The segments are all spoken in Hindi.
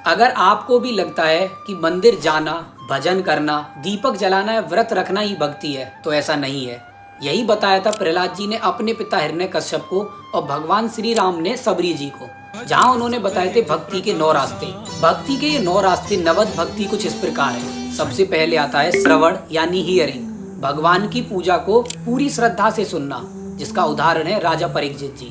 अगर आपको भी लगता है कि मंदिर जाना, भजन करना, दीपक जलाना या व्रत रखना ही भक्ति है, तो ऐसा नहीं है। यही बताया था प्रहलाद जी ने अपने पिता हिरण्यकश्यप को और भगवान श्री राम ने सबरी जी को, जहाँ उन्होंने बताए थे भक्ति के 9 रास्ते। भक्ति के ये 9 रास्ते, नवद भक्ति कुछ इस प्रकार है। सबसे पहले आता है श्रवण यानी हियरिंग, भगवान की पूजा को पूरी श्रद्धा से सुनना, जिसका उदाहरण है राजा परीक्षित जी।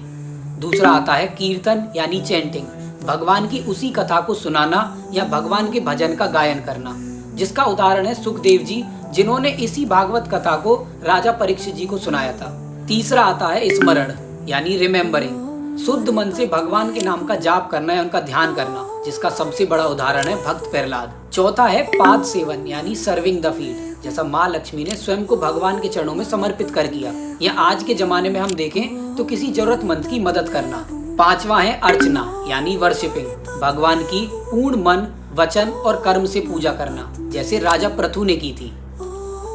दूसरा आता है कीर्तन यानी चैंटिंग, भगवान की उसी कथा को सुनाना या भगवान के भजन का गायन करना, जिसका उदाहरण है सुखदेव जी, जिन्होंने इसी भागवत कथा को राजा परीक्षित जी को सुनाया था। तीसरा आता है स्मरण यानी रिमेम्बरिंग, शुद्ध मन से भगवान के नाम का जाप करना या उनका ध्यान करना, जिसका सबसे बड़ा उदाहरण है भक्त प्रहलाद। चौथा है पाद सेवन यानी सर्विंग द फील्ड, जैसा माँ लक्ष्मी ने स्वयं को भगवान के चरणों में समर्पित कर दिया, या आज के जमाने में हम देखें तो किसी जरूरतमंद की मदद करना। पांचवा है अर्चना यानी वर्शिपिंग, भगवान की पूर्ण मन, वचन और कर्म से पूजा करना, जैसे राजा पृथु ने की थी।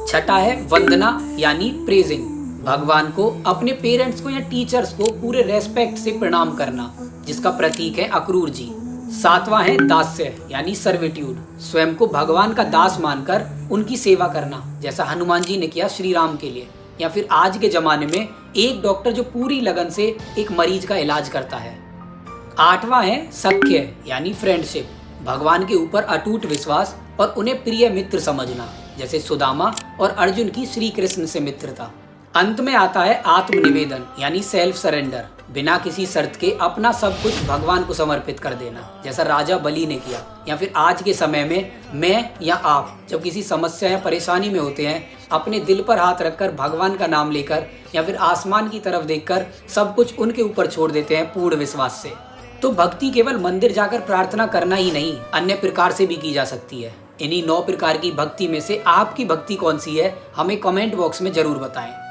छठा है वंदना यानी प्रेजिंग, भगवान को अपने पेरेंट्स को या टीचर्स को पूरे रेस्पेक्ट से प्रणाम करना, जिसका प्रतीक है अक्रूर जी। सातवां है दास्य यानी सर्विट्यूड, स्वयं को भगवान का दास मानकर उनकी सेवा करना, जैसा हनुमान जी ने किया श्री राम के लिए, या फिर आज के जमाने में एक डॉक्टर जो पूरी लगन से एक मरीज का इलाज करता है। आठवां है सख्य यानी फ्रेंडशिप, भगवान के ऊपर अटूट विश्वास और उन्हें प्रिय मित्र समझना, जैसे सुदामा और अर्जुन की श्री कृष्ण से मित्रता। अंत में आता है आत्मनिवेदन यानी सेल्फ सरेंडर, बिना किसी शर्त के अपना सब कुछ भगवान को समर्पित कर देना, जैसा राजा बलि ने किया। या फिर आज के समय में मैं या आप जब किसी समस्या या परेशानी में होते हैं, अपने दिल पर हाथ रखकर भगवान का नाम लेकर या फिर आसमान की तरफ देखकर सब कुछ उनके ऊपर छोड़ देते हैं पूर्ण विश्वास से। तो भक्ति केवल मंदिर जाकर प्रार्थना करना ही नहीं, अन्य प्रकार से भी की जा सकती है। इन्हीं 9 प्रकार की भक्ति में से आपकी भक्ति कौन सी है, हमें कमेंट बॉक्स में जरूर बताएं।